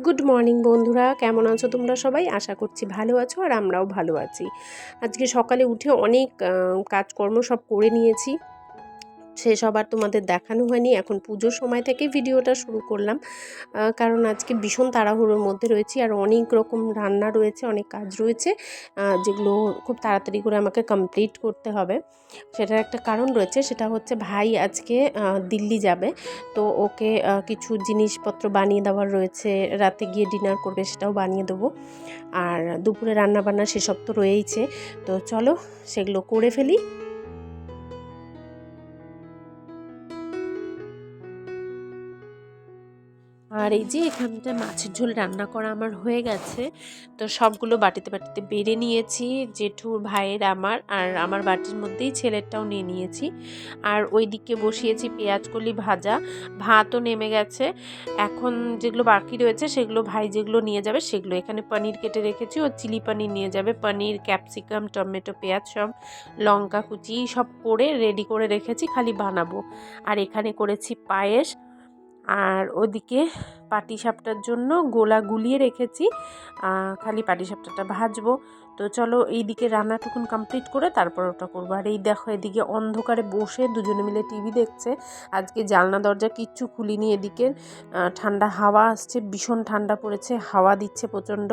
Good morning বন্ধুরা, কেমন আছো তোমরা সবাই? আশা করছি ভালো আছো আর আমরাও ভালো আছি। আজকে সকালে উঠে অনেক কাজকর্ম সব করে নিয়েছি, সেসব আর তোমাদের দেখানো হয়নি। এখন পুজোর সময় থেকে ভিডিওটা শুরু করলাম, কারণ আজকে ভীষণ তাড়াহুড়োর মধ্যে রয়েছি আর অনেক রকম রান্না রয়েছে, অনেক কাজ রয়েছে, যেগুলো খুব তাড়াতাড়ি করে আমাকে কমপ্লিট করতে হবে। সেটার একটা কারণ রয়েছে, সেটা হচ্ছে ভাই আজকে দিল্লি যাবে, তো ওকে কিছু জিনিসপত্র বানিয়ে দেওয়ার রয়েছে। রাতে গিয়ে ডিনার করবে, সেটাও বানিয়ে দেবো। আর দুপুরে রান্নাবান্না সেসব তো রয়েইছে, তো চলো সেগুলো করে ফেলি। আর এই যে এখানটা মাছের ঝোল রান্না করা আমার হয়ে গেছে, তো সবগুলো বাটিতে বাটিতে বেড়ে নিয়েছি। জেঠুর, ভাইয়ের, আমার বাটির মধ্যেই ছেলেরটাও নিয়ে নিয়েছি। আর ওইদিকে বসিয়েছি পেঁয়াজ কলি ভাজা, ভাতও নেমে গেছে। এখন যেগুলো বাকি রয়েছে সেগুলো ভাই যেগুলো নিয়ে যাবে সেগুলো, এখানে পনির কেটে রেখেছি, ও চিলি পনির নিয়ে যাবে। পনির, ক্যাপসিকাম, টমেটো, পেঁয়াজ, সব লঙ্কা কুচি সব করে রেডি করে রেখেছি, খালি বানাবো। আর এখানে করেছি পায়েস। আর ওদিকে পাটিসাপটার জন্য গোলা গুলিয়ে রেখেছি, খালি পাটিসাপটাটা ভাজবো। তো চলো এইদিকে রান্নাটুকুন কমপ্লিট করে তারপর ওটা করবো। আর এই দেখো, এদিকে অন্ধকারে বসে দুজনে মিলে টিভি দেখছে। আজকে জানলা দরজা কিচ্ছু খুলিনি, এদিকে ঠান্ডা হাওয়া আসছে, ভীষণ ঠান্ডা পড়েছে, হাওয়া দিচ্ছে প্রচণ্ড।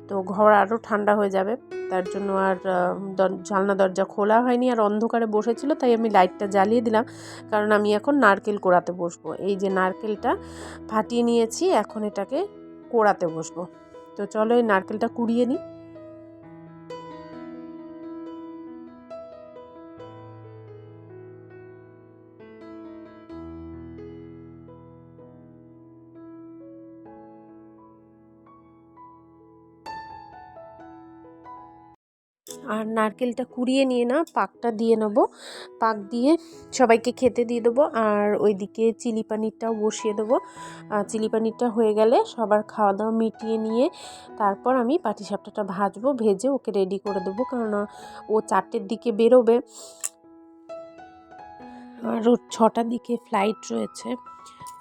তো ঘর আরও ঠান্ডা হয়ে যাবে, তার জন্য আর জানলা দরজা খোলা হয়নি। আর অন্ধকারে বসেছিল, তাই আমি লাইটটা জ্বালিয়ে দিলাম, কারণ আমি এখন নারকেল কোড়াতে বসবো। এই যে নারকেলটা ফাটিয়ে নিয়েছি, এখন এটাকে কোড়াতে বসবো। তো চলো এই নারকেলটা কুড়িয়ে নিই। আর নারকেলটা কুড়িয়ে নিয়ে না পাকটা দিয়ে নেবো, পাক দিয়ে সবাইকে খেতে দিয়ে দেবো। আর ওইদিকে চিলি পানিরটাও বসিয়ে দেবো। চিলি পানিরটা হয়ে গেলে সবার খাওয়া দাওয়া মিটিয়ে নিয়ে তারপর আমি পাটিসাপটাটা ভাজবো, ভেজে ওকে রেডি করে দেবো, কেননা ও 4টের দিকে বেরোবে আর ওর 6টার দিকে ফ্লাইট রয়েছে।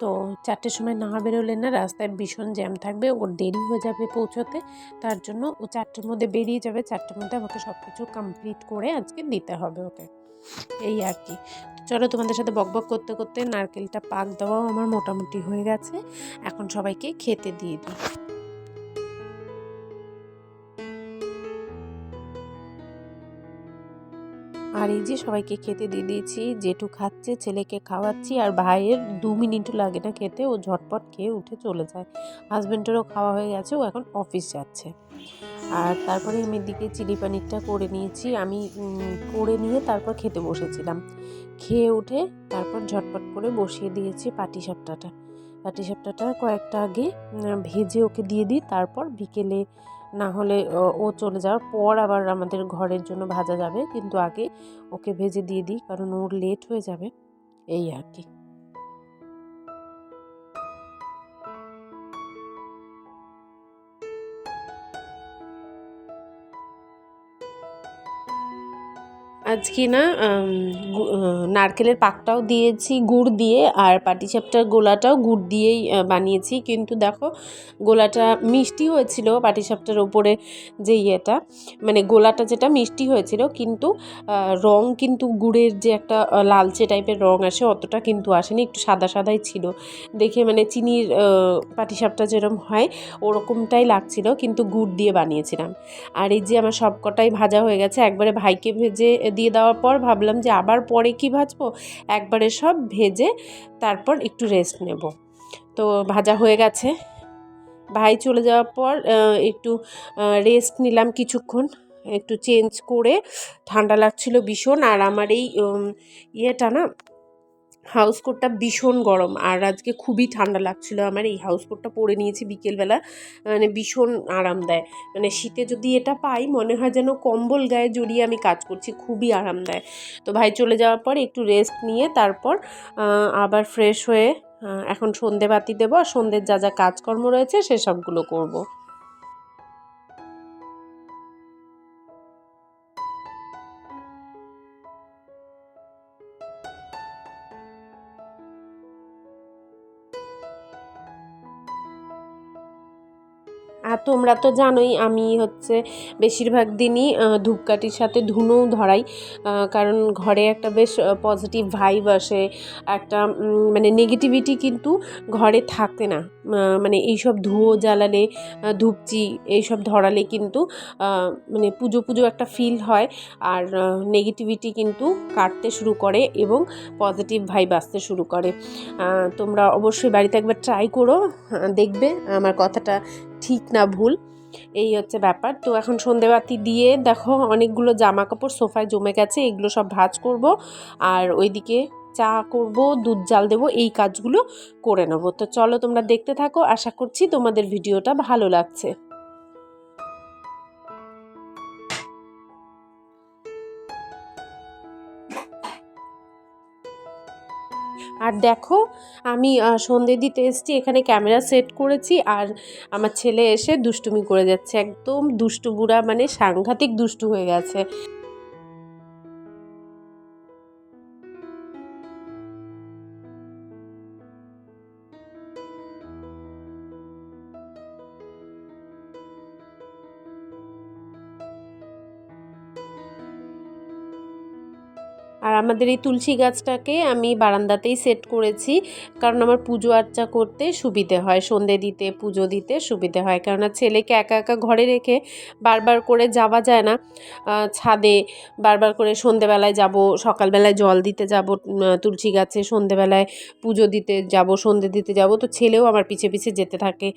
তো 4টের সময় না বেরোলে না রাস্তায় ভীষণ জ্যাম থাকবে, ওর দেরি হয়ে যাবে পৌঁছোতে। তার জন্য ও 4টের মধ্যে বেরিয়ে যাবে, 4টের মধ্যে আমাকে সব কিছু কমপ্লিট করে আজকে দিতে হবে ওকে, এই আর কি। চলো তোমাদের সাথে বকবক করতে করতে নারকেলটা পাক দেওয়াও আমার মোটামুটি হয়ে গেছে, এখন সবাইকে খেতে দিয়ে দিই। আর এই যে সবাইকে খেতে দিয়ে দিয়েছি, জেঠু খাচ্ছে, ছেলেকে খাওয়াচ্ছি। আর ভাইয়ের 2 মিনিটও লাগে না খেতে, ও ঝটপট খেয়ে উঠে চলে যায়। হাজব্যান্ডেরও খাওয়া হয়ে গেছে, ও এখন অফিস যাচ্ছে। আর তারপরে আমি এদিকে চিলি পানিরটা করে নিয়েছি, আমি করে নিয়ে তারপর খেতে বসেছিলাম। খেয়ে উঠে তারপর ঝটপট করে বসিয়ে দিয়েছি পাটিসাপটাটা। পাটিসাপটাটা কয়েকটা আগে ভেজে ওকে দিয়ে দিই, তারপর বিকেলে না হলে ও চলে যাওয়ার পর আবার আমাদের ঘরের জন্য ভাজা যাবে, কিন্তু আগে ওকে ভেজে দিয়ে দিই, কারণ ওর লেট হয়ে যাবে, এই আর কি। আজকে না নারকেলের পাকটাও দিয়েছি গুড় দিয়ে, আর পাটিসাপটার গোলাটাও গুড় দিয়েই বানিয়েছি। কিন্তু দেখো গোলাটা মিষ্টি হয়েছিল, পাটিসাপটার ওপরে যে ইয়েটা মানে গোলাটা যেটা মিষ্টি হয়েছিল, কিন্তু রং কিন্তু গুড়ের যে একটা লালচে টাইপের রং আসে অতটা কিন্তু আসেনি, একটু সাদা সাদাই ছিল দেখে, মানে চিনির পাটিসাপটা যেরকম হয় ওরকমটাই লাগছিল, কিন্তু গুড় দিয়ে বানিয়েছিলাম। আর এই যে আমার সব কটাই ভাজা হয়ে গেছে, একবারে ভাইকে ভেজে দিয়ে দেওয়ার পর ভাবলাম যে আবার পরে কি ভাজবো, একবারে সব ভেজে তারপর একটু রেস্ট নেব। তো ভাজা হয়ে গেছে, ভাই চলে যাওয়ার পর একটু রেস্ট নিলাম কিছুক্ষণ, একটু চেঞ্জ করে। ঠান্ডা লাগছিল ভীষণ, আর আমার এই ইয়েটা না হাউস কোটটা ভীষণ গরম, আর আজকে খুবই ঠান্ডা লাগছিল আমার। এই হাউস কোটটা পরে নিয়েছি বিকেলবেলা, মানে ভীষণ আরাম দেয়, মানে শীতে যদি এটা পাই মনে হয় যেন কম্বল গায়ে জড়িয়ে আমি কাজ করছি, খুবই আরাম দেয়। তো ভাই চলে যাওয়ার পর একটু রেস্ট নিয়ে তারপর আবার ফ্রেশ হয়ে এখন সন্ধে বাতি দেবো, আর সন্ধ্যের যা যা কাজকর্ম রয়েছে সেসবগুলো করবো। আর তোমরা তো জানোই আমি হচ্ছে বেশিরভাগ দিনই ধূপকাঠির সাথে ধুনোও ধরাই, কারণ ঘরে একটা বেশ পজিটিভ ভাইব আসে, একটা মানে নেগেটিভিটি কিন্তু ঘরে থাকে না। মানে এইসব ধুয়ো জ্বালালে, ধূপচি এইসব ধরালে কিন্তু মানে পুজো পুজো একটা ফিল হয়, আর নেগেটিভিটি কিন্তু কাটতে শুরু করে এবং পজিটিভ ভাইব আসতে শুরু করে। তোমরা অবশ্যই বাড়িতে একবার ট্রাই করো, দেখবে আমার কথাটা ঠিক না ভুল। এই হচ্ছে ব্যাপার। তো এখন সন্ধেবাতি দিয়ে দেখো অনেকগুলো জামা কাপড় সোফায় জমে গেছে, এগুলো সব ভাঁজ করব, আর ওইদিকে চা করব, দুধ জাল দেবো, এই কাজগুলো করে নেব। তো চলো তোমরা দেখতে থাকো, আশা করছি তোমাদের ভিডিওটা ভালো লাগছে। আর দেখো আমি সন্ধে দিতে এসেছি, এখানে ক্যামেরা সেট করেছি, আর আমার ছেলে এসে দুষ্টুমি করে যাচ্ছে, একদম দুষ্টু বুড়া, মানে সাংঘাতিক দুষ্টু হয়ে গেছে। আর আমাদের এই তুলসী গাছটাকে আমি বারান্দাতেই সেট করেছি, কারণ আমার পুজো আর্চা করতে সুবিধে হয়, সন্ধে দিতে পুজো দিতে সুবিধে হয়, কেননা ছেলেকে একা একা ঘরে রেখে বারবার করে যাওয়া যায় না ছাদে, বারবার করে সন্ধেবেলায় যাব, সকালবেলায় জল দিতে যাব তুলসী গাছে, সন্ধেবেলায় পুজো দিতে যাব, সন্ধে দিতে যাব, তো ছেলেও আমার পিছে পিছে যেতে থাকে,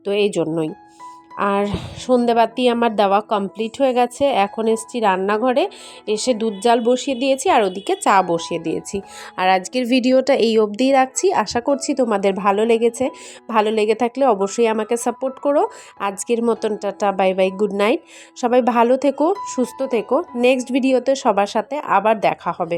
তো এই জন্যই। আর সন্ধেবাতি আমার দেওয়া কমপ্লিট হয়ে গেছে, এখন এসেছি রান্নাঘরে, এসে দুধ জাল বসিয়ে দিয়েছি আর ওদিকে চা বসিয়ে দিয়েছি। আর আজকের ভিডিওটা এই অবধিই রাখছি, আশা করছি তোমাদের ভালো লেগেছে। ভালো লেগে থাকলে অবশ্যই আমাকে সাপোর্ট করো। আজকের মতন tata, bye bye, good night. সবাই ভালো থেকো, সুস্থ থেকো। নেক্সট ভিডিওতে সবার সাথে আবার দেখা হবে।